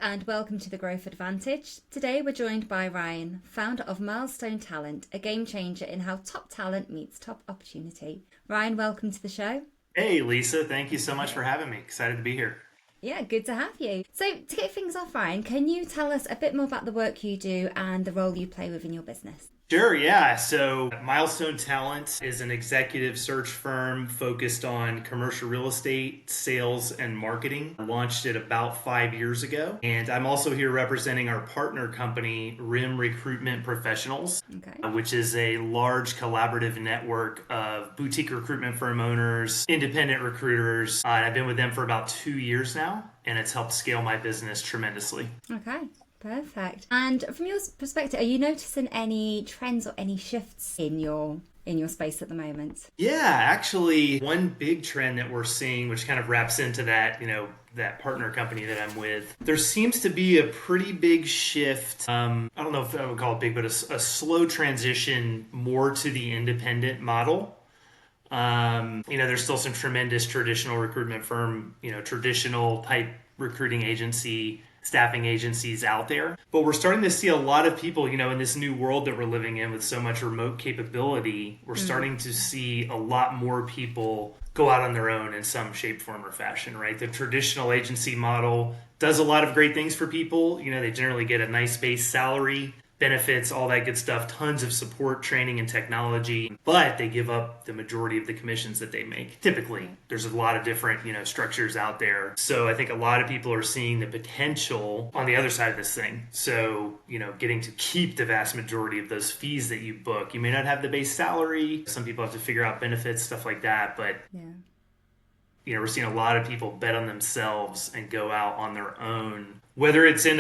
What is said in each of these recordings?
and welcome to the Growth Advantage. Today we're joined by Ryan, founder of Milestone Talent, a game changer in how top talent meets top opportunity. Ryan, welcome to the show. Hey, Lisa. Thank you so much for having me. Excited to be here. Yeah, good to have you. So to get things off, Ryan, can you tell us a bit more about the work you do and the role you play within your business? Sure, yeah. So, Milestone Talent is an executive search firm focused on commercial real estate, sales, and marketing. I launched it about 5 years ago. And I'm also here representing our partner company, RIM Recruitment Professionals, Okay. which is a large collaborative network of boutique recruitment firm owners, independent recruiters. I've been with them for about 2 years now, and it's helped scale my business tremendously. Okay. Perfect. And from your perspective, are you noticing any trends or any shifts in your space at the moment? Yeah, actually, one big trend that we're seeing, which kind of wraps into that, that partner company that I'm with, there seems to be a pretty big shift. I don't know if I would call it big, but a slow transition more to the independent model. There's still some tremendous traditional recruitment firm, traditional type recruiting agency, staffing agencies out there. But we're starting to see a lot of people, in this new world that we're living in with so much remote capability, we're starting to see a lot more people go out on their own in some shape, form, or fashion, right? The traditional agency model does a lot of great things for people. They generally get a nice base salary, benefits, all that good stuff, tons of support, training, and technology, but they give up the majority of the commissions that they make. Typically, there's a lot of different, structures out there. So I think a lot of people are seeing the potential on the other side of this thing. So, getting to keep the vast majority of those fees that you book. You may not have the base salary. Some people have to figure out benefits, stuff like that, but we're seeing a lot of people bet on themselves and go out on their own, whether it's in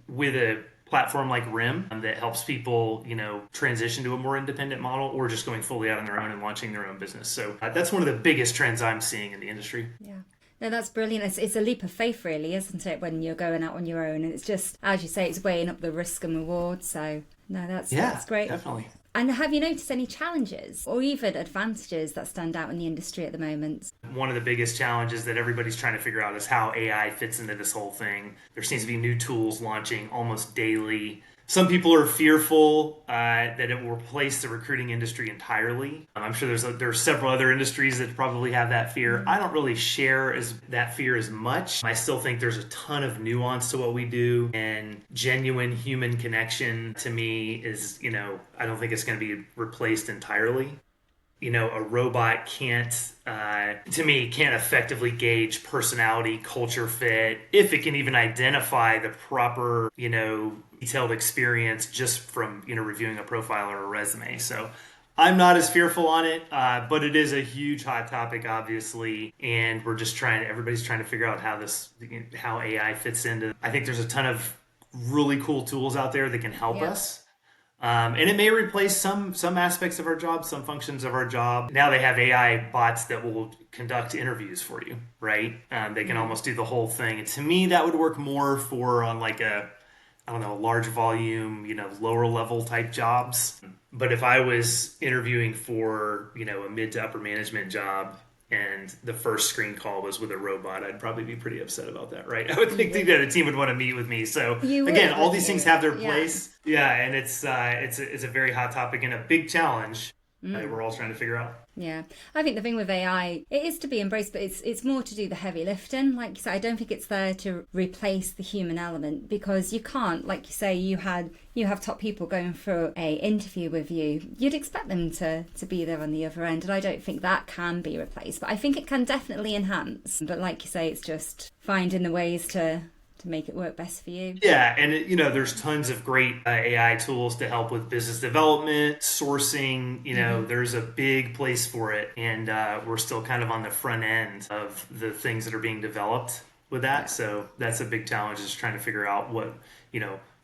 with a platform like RIM that helps people, transition to a more independent model, or just going fully out on their own and launching their own business. So that's one of the biggest trends I'm seeing in the industry. Yeah. No, that's brilliant. It's a leap of faith, really, isn't it, when you're going out on your own? And it's just, as you say, it's weighing up the risk and reward. So, no, that's great. Definitely. And have you noticed any challenges or even advantages that stand out in the industry at the moment? One of the biggest challenges that everybody's trying to figure out is how AI fits into this whole thing. There seems to be new tools launching almost daily. Some people are fearful that it will replace the recruiting industry entirely. I'm sure there are several other industries that probably have that fear. I don't really share that fear as much. I still think there's a ton of nuance to what we do, and genuine human connection to me is, I don't think it's going to be replaced entirely. A robot can't effectively gauge personality, culture fit, if it can even identify the proper, detailed experience just from, reviewing a profile or a resume. So I'm not as fearful on it, but it is a huge hot topic, obviously. And everybody's trying to figure out how AI fits into. I think there's a ton of really cool tools out there that can help us. And it may replace some aspects of our job, some functions of our job. Now they have AI bots that will conduct interviews for you, right? They can almost do the whole thing. And to me, that would work more for on like large volume, lower level type jobs. But if I was interviewing for, a mid to upper management job, and the first screen call was with a robot, I'd probably be pretty upset about that, right? I would think that a team would want to meet with me. So again, all these things have their place. Yeah, and it's a very hot topic and a big challenge that we're all trying to figure out. Yeah, I think the thing with AI, it is to be embraced, but it's more to do the heavy lifting. Like you said, I don't think it's there to replace the human element, because you can't, like you say, you have top people going through a interview with you. You'd expect them to be there on the other end, and I don't think that can be replaced. But I think it can definitely enhance. But like you say, it's just finding the ways to make it work best for you. Yeah, and there's tons of great AI tools to help with business development, sourcing. There's a big place for it, and we're still kind of on the front end of the things that are being developed with that. Yeah. So that's a big challenge, is trying to figure out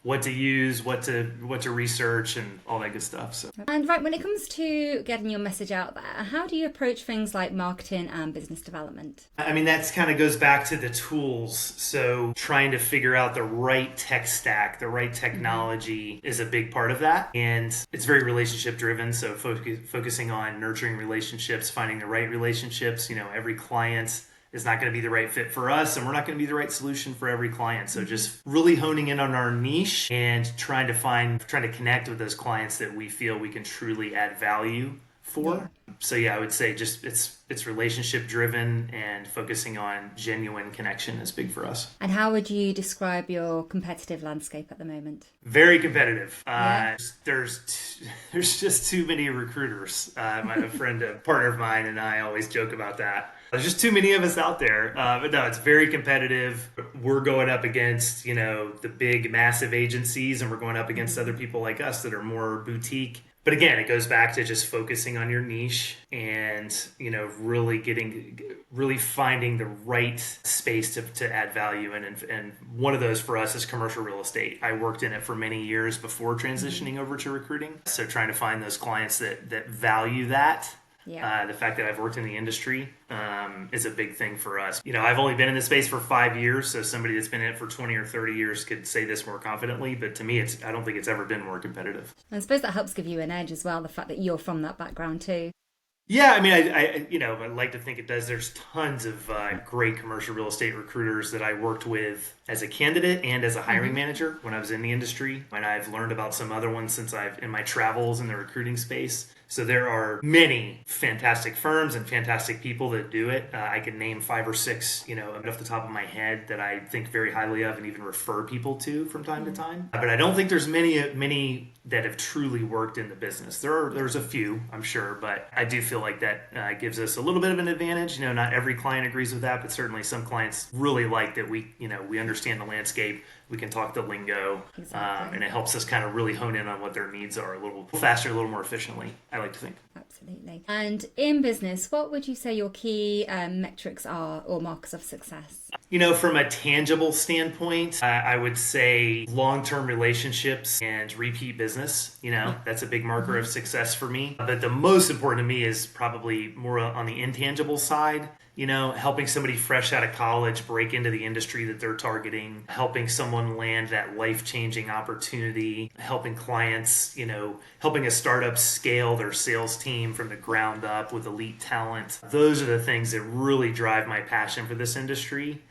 what to use, what to research, and all that good stuff. So. And right, when it comes to getting your message out there, how do you approach things like marketing and business development? I mean, that's kind of goes back to the tools. So trying to figure out the right tech stack, the right technology is a big part of that. And it's very relationship driven. So focusing on nurturing relationships, finding the right relationships. Every client is not going to be the right fit for us, and we're not going to be the right solution for every client. So just really honing in on our niche and trying to connect with those clients that we feel we can truly add value for. Yeah. So yeah, I would say just it's relationship driven, and focusing on genuine connection is big for us. And how would you describe your competitive landscape at the moment? Very competitive. Yeah. There's just too many recruiters. A partner of mine, and I always joke about that. There's just too many of us out there. But no, it's very competitive. We're going up against, the big, massive agencies, and we're going up against other people like us that are more boutique. But again, it goes back to just focusing on your niche and, really finding the right space to add value in. And one of those for us is commercial real estate. I worked in it for many years before transitioning over to recruiting. So trying to find those clients that value that. Yeah. The fact that I've worked in the industry is a big thing for us. I've only been in this space for 5 years, so somebody that's been in it for 20 or 30 years could say this more confidently, but to me, I don't think it's ever been more competitive. I suppose that helps give you an edge as well, the fact that you're from that background too. Yeah, I mean, I like to think it does. There's tons of great commercial real estate recruiters that I worked with as a candidate and as a hiring manager when I was in the industry. And I've learned about some other ones since in my travels in the recruiting space. So there are many fantastic firms and fantastic people that do it. I can name 5 or 6, off the top of my head that I think very highly of and even refer people to from time to time. But I don't think there's many that have truly worked in the business. There's a few, I'm sure, but I do feel like that gives us a little bit of an advantage. Not every client agrees with that, but certainly some clients really like that we understand the landscape. We can talk the lingo, Exactly. and it helps us kind of really hone in on what their needs are a little faster, a little more efficiently, I like to think. Absolutely. And in business, what would you say your key metrics are or markers of success? From a tangible standpoint, I would say long-term relationships and repeat business. That's a big marker of success for me. But the most important to me is probably more on the intangible side. Helping somebody fresh out of college break into the industry that they're targeting, helping someone land that life-changing opportunity, helping clients, helping a startup scale their sales team from the ground up with elite talent. Those are the things that really drive my passion for this industry,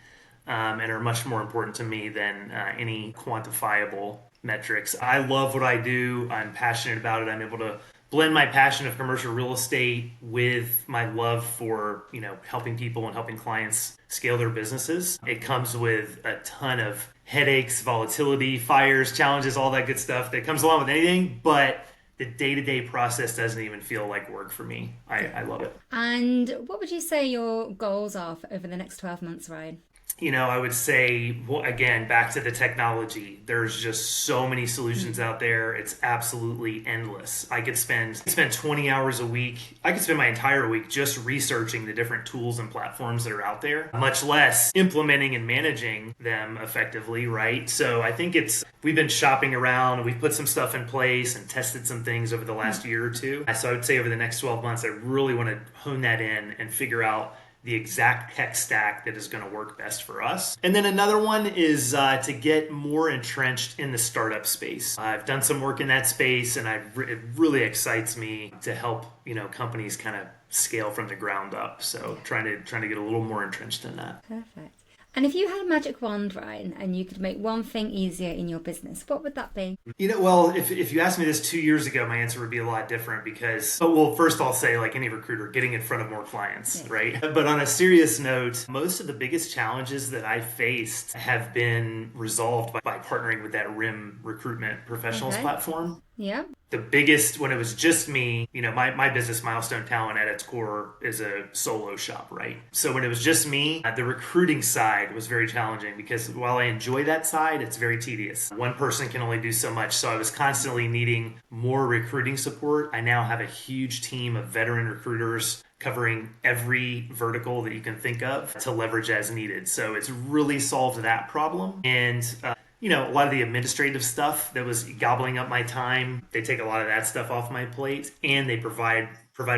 and are much more important to me than any quantifiable metrics. I love what I do. I'm passionate about it. I'm able to blend my passion of commercial real estate with my love for, helping people and helping clients scale their businesses. It comes with a ton of headaches, volatility, fires, challenges, all that good stuff that comes along with anything, but the day-to-day process doesn't even feel like work for me. I love it. And what would you say your goals are over the next 12 months, Ryan? I would say, well, again, back to the technology. There's just so many solutions out there. It's absolutely endless. I could spend 20 hours a week. I could spend my entire week just researching the different tools and platforms that are out there, much less implementing and managing them effectively, right? So I think we've been shopping around. We've put some stuff in place and tested some things over the last year or two. So I would say over the next 12 months, I really want to hone that in and figure out the exact tech stack that is going to work best for us. And then another one is to get more entrenched in the startup space. I've done some work in that space, and it really excites me to help companies kind of scale from the ground up. So trying to get a little more entrenched in that. Perfect. And if you had a magic wand, Ryan, and you could make one thing easier in your business, what would that be? Well, if you asked me this 2 years ago, my answer would be a lot different because, first I'll say, like any recruiter, getting in front of more clients, right? But on a serious note, most of the biggest challenges that I faced have been resolved by partnering with that RIM recruitment professionals platform. Yeah. The biggest, when it was just me, my business, Milestone Talent, at its core is a solo shop, right? So when it was just me, the recruiting side was very challenging because while I enjoy that side, it's very tedious. One person can only do so much. So I was constantly needing more recruiting support. I now have a huge team of veteran recruiters covering every vertical that you can think of to leverage as needed. So it's really solved that problem. And a lot of the administrative stuff that was gobbling up my time, they take a lot of that stuff off my plate, and they provided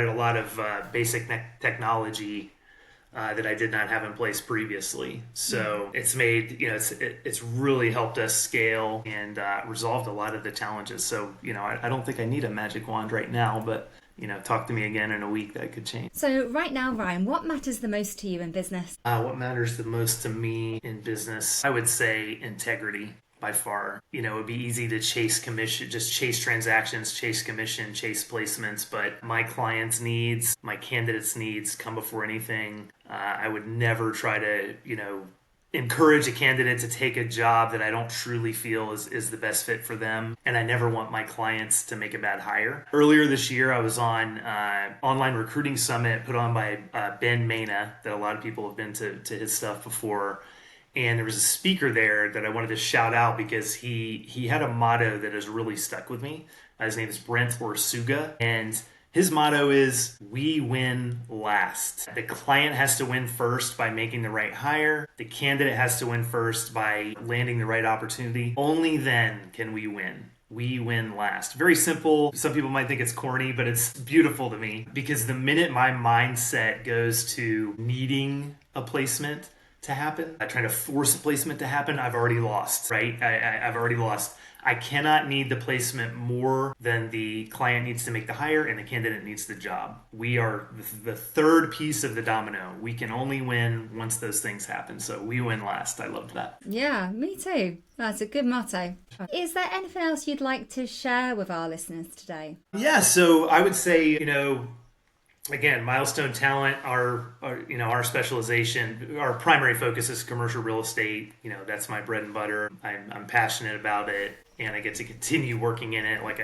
a lot of basic technology that I did not have in place previously. So it's made, it's really helped us scale and resolved a lot of the challenges. So, I don't think I need a magic wand right now, but talk to me again in a week, that could change. So right now, Ryan, what matters the most to you in business? What matters the most to me in business? I would say integrity. By far, it would be easy to chase commission, just chase transactions, chase commission, chase placements, but my clients' needs, my candidates' needs come before anything. I would never try to, encourage a candidate to take a job that I don't truly feel is the best fit for them. And I never want my clients to make a bad hire. Earlier this year, I was on online recruiting summit put on by Ben Mena, that a lot of people have been to his stuff before. And there was a speaker there that I wanted to shout out because he had a motto that has really stuck with me. His name is Brent Orsuga, and his motto is, "We win last." The client has to win first by making the right hire. The candidate has to win first by landing the right opportunity. Only then can we win. We win last. Very simple. Some people might think it's corny, but it's beautiful to me, because the minute my mindset goes to needing a placement to happen, trying to force a placement to happen, I've already lost, right? I've already lost. I cannot need the placement more than the client needs to make the hire and the candidate needs the job. We are the third piece of the domino. We can only win once those things happen. So we win last. I loved that. Yeah, me too. That's a good motto. Is there anything else you'd like to share with our listeners today? Yeah, so I would say, again, Milestone Talent, our specialization, our primary focus is commercial real estate. That's my bread and butter. I'm passionate about it, and I get to continue working in it like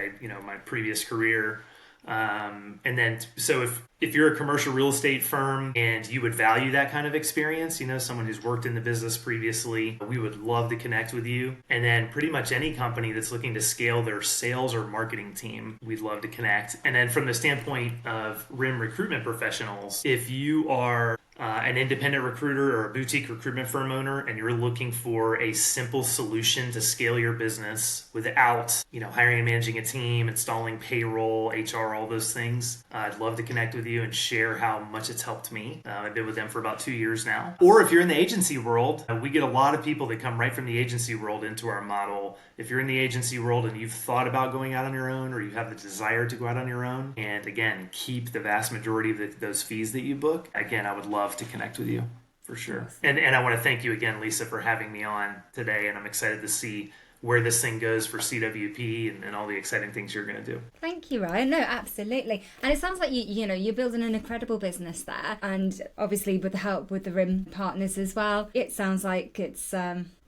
my previous career. And then, so if you're a commercial real estate firm and you would value that kind of experience, someone who's worked in the business previously, we would love to connect with you. And then pretty much any company that's looking to scale their sales or marketing team, we'd love to connect. And then from the standpoint of RIM recruitment professionals, if you are an independent recruiter or a boutique recruitment firm owner, and you're looking for a simple solution to scale your business without, hiring and managing a team, installing payroll, HR, all those things, I'd love to connect with you and share how much it's helped me. I've been with them for about 2 years now. Or if you're in the agency world, we get a lot of people that come right from the agency world into our model. If you're in the agency world and you've thought about going out on your own, or you have the desire to go out on your own, and again, keep the vast majority of those fees that you book, again, I would love to connect with you for sure. And I want to thank you again, Lisa, for having me on today. And I'm excited to see where this thing goes for CWP and all the exciting things you're going to do. Thank you, Ryan. No, absolutely. And it sounds like you're building an incredible business there, and obviously with the help with the RIM partners as well. It sounds like it's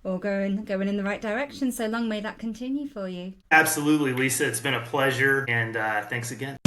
all going in the right direction. So long may that continue for you. Absolutely, Lisa. It's been a pleasure, and thanks again.